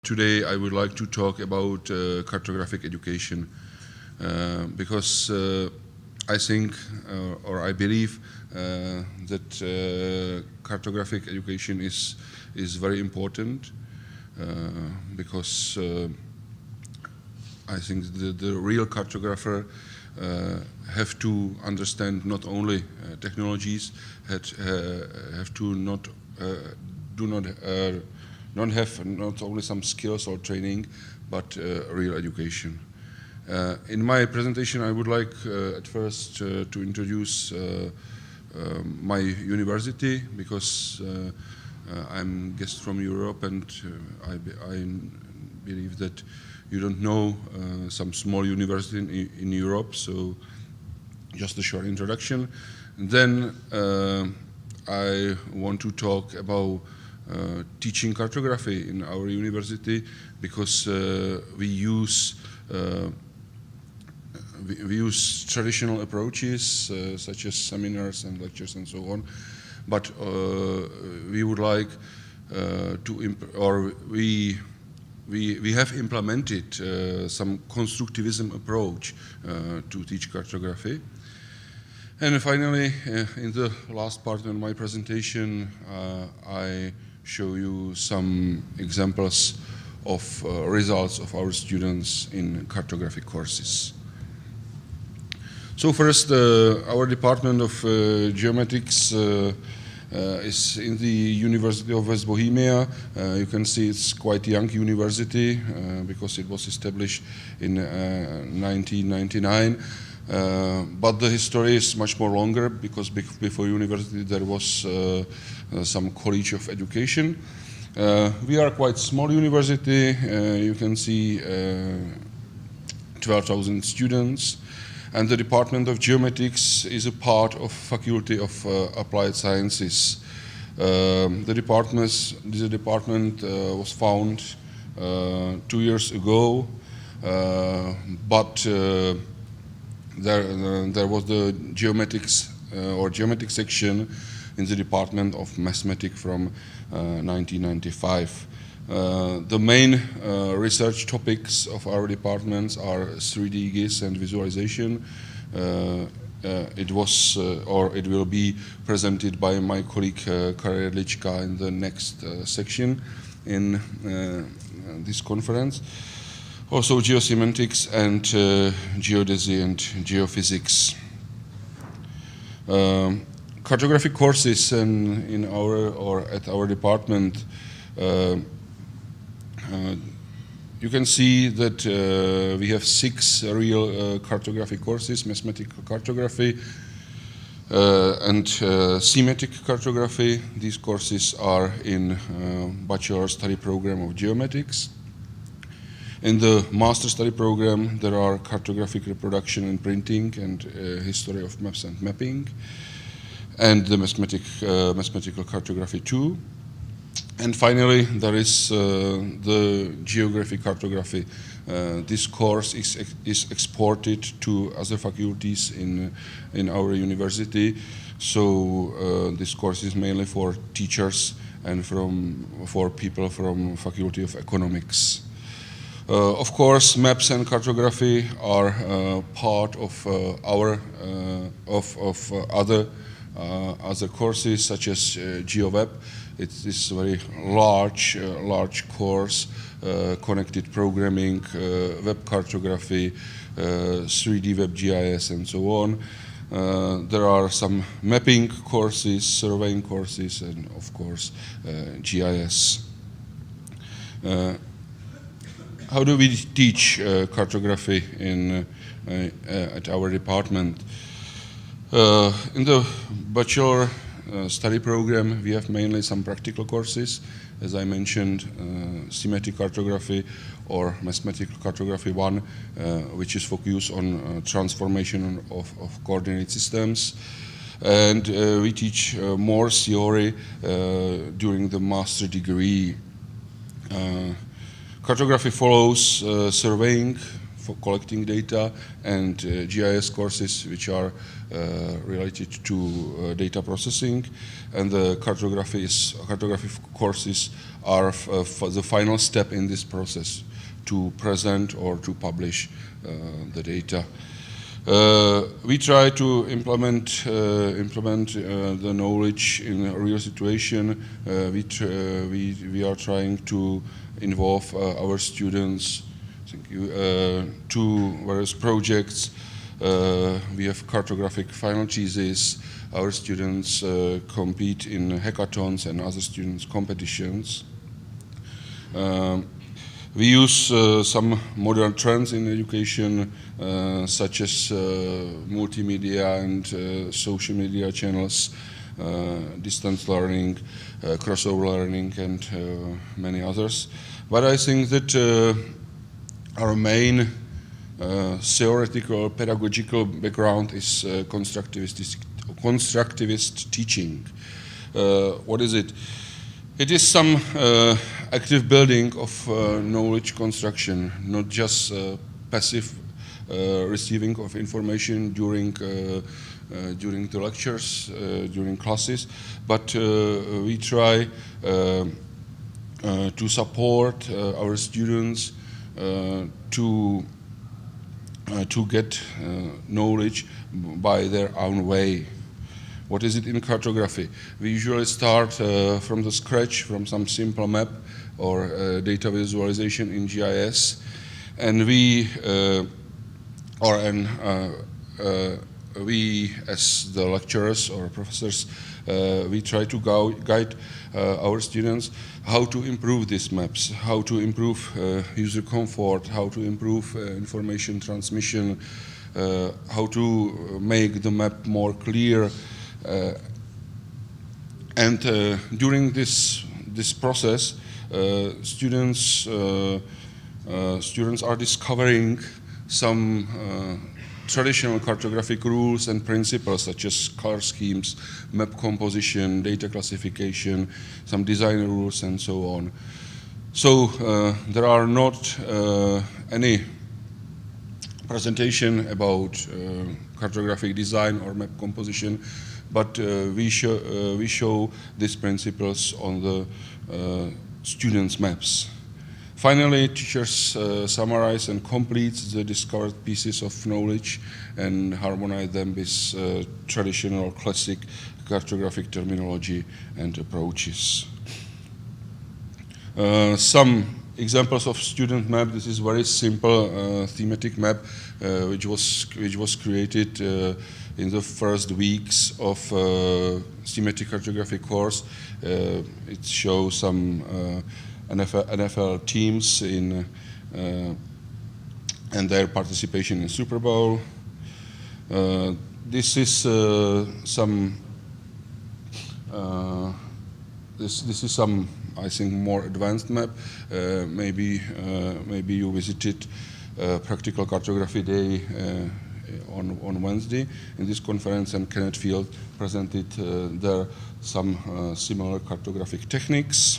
today I would like to talk about cartographic education because I think or I believe that cartographic education is very important because I think the real cartographer have to understand not only technologies, have to not have not only some skills or training, but real education. In my presentation, I would like at first to introduce my university, because I'm guest from Europe, and I believe that you don't know some small university in Europe, so just a short introduction. And then I want to talk about teaching cartography in our university, because we use traditional approaches such as seminars and lectures and so on, but we would like we have implemented some constructivism approach to teach cartography. And finally, in the last part of my presentation, I show you some examples of results of our students in cartographic courses. So first, our Department of Geomatics is in the University of West Bohemia. You can see it's quite a young university because it was established in 1999. But the history is much more longer, because before university there was some college of education. We are quite small university. You can see 12,000 students. And the Department of Geomatics is a part of Faculty of Applied Sciences. This department was founded 2 years ago, but there was the geomatics or geometric section in the Department of Mathematics from 1995. The main research topics of our departments are 3D GIS and visualization. It was or it will be presented by my colleague Karel Lička in the next section in this conference. Also geosemantics and geodesy and geophysics. Cartographic courses in our or at our department. You can see that we have 6 real cartographic courses: mathematical cartography and thematic cartography. These courses are in bachelor study program of geomatics. In the master study program, there are cartographic reproduction and printing and history of maps and mapping, and the mathematical cartography too. And finally, there is the geographic cartography. This course is exported to other faculties in our university. So this course is mainly for teachers and for people from Faculty of Economics. Of course, maps and cartography are part of our other courses, such as GeoWeb. It is a very large course, connected programming, web cartography, 3D web GIS, and so on. There are some mapping courses, surveying courses, and of course GIS. How do we teach cartography at our department? In the bachelor study program, we have mainly some practical courses, as I mentioned, thematic cartography or mathematical cartography 1, which is focused on transformation of coordinate systems. And we teach more theory during the master degree. Cartography follows surveying for collecting data, and GIS courses which are related to data processing, and the cartography courses are for the final step in this process, to present or to publish the data. We try to implement the knowledge in a real situation. We are trying to involve our students, to various projects. We have cartographic final thesis. Our students compete in hackathons and other students' competitions. We use some modern trends in education, such as multimedia and social media channels, distance learning, crossover learning, and many others. But I think that our main theoretical, pedagogical background is constructivist teaching. What is it? It is some active building of knowledge construction, not just passive receiving of information during the lectures, during classes, but we try to support our students to get knowledge by their own way. What is it in cartography? We usually start from the scratch, from some simple map or data visualization in GIS, and we as the lecturers or professors, we try to guide our students how to improve these maps, how to improve user comfort, how to improve information transmission, how to make the map more clear. And during this process, students are discovering some traditional cartographic rules and principles, such as color schemes, map composition, data classification, some design rules, and so on. So there are not any presentation about cartographic design or map composition, but we show these principles on the students' maps. Finally, teachers summarize and complete the discovered pieces of knowledge and harmonize them with traditional classic cartographic terminology and approaches. Some examples of student map. This is very simple thematic map which was created in the first weeks of thematic cartography course. It shows some NFL teams in and their participation in Super Bowl. This is some. This is some, I think, more advanced map. Maybe you visited Practical Cartography Day on Wednesday in this conference, and Kenneth Field presented there some similar cartographic techniques.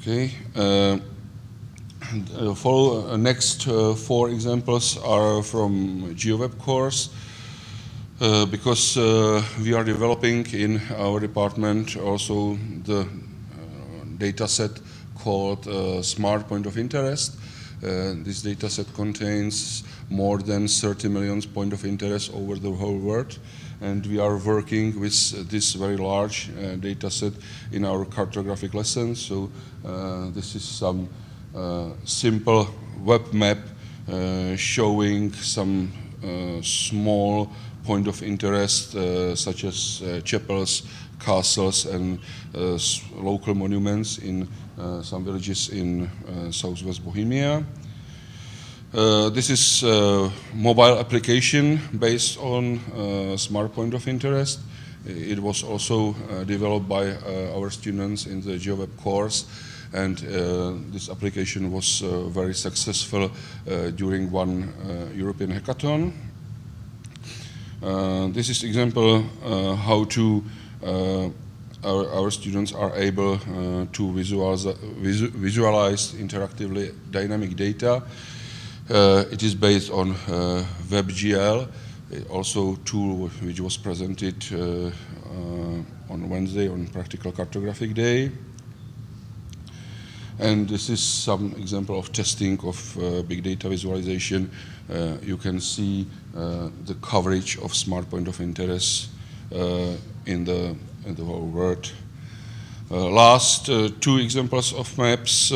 Okay. Next four examples are from GeoWeb course. Because we are developing in our department also the data set called Smart Point of Interest. This data set contains more than 30 million points of interest over the whole world, and we are working with this very large data set in our cartographic lessons. So this is some simple web map showing some small point of interest such as chapels, castles, and local monuments in some villages in southwest Bohemia. This is a mobile application based on Smart Point of Interest. It was also developed by our students in the GeoWeb course, and this application was very successful during one European hackathon. This is example how to our students are able to visualize interactively dynamic data. It is based on WebGL, also a tool which was presented on Wednesday on Practical Cartographic Day. And this is some example of testing of big data visualization. You can see the coverage of smart point of interest in the whole world. Last two examples of maps,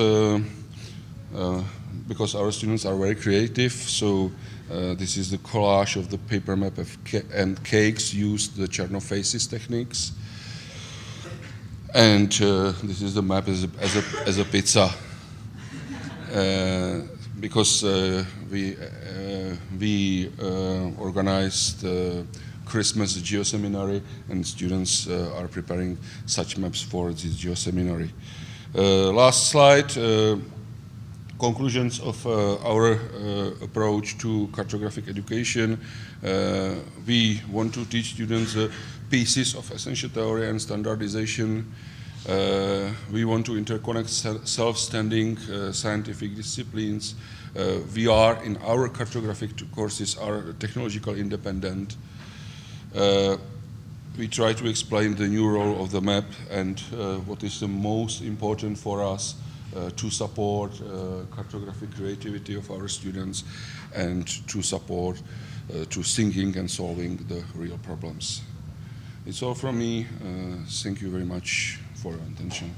because our students are very creative, so this is the collage of the paper map and cakes used the Cherno faces techniques. And this is the map as a pizza, because we organized Christmas geoseminary, and students are preparing such maps for this geoseminary. Last slide, conclusions of our approach to cartographic education. We want to teach students pieces of essential theory and standardization. We want to interconnect self-standing scientific disciplines. We are, in our cartographic courses, are technological independent. We try to explain the new role of the map and what is the most important for us to support cartographic creativity of our students and to support to thinking and solving the real problems. It's all from me. Thank you very much for your attention.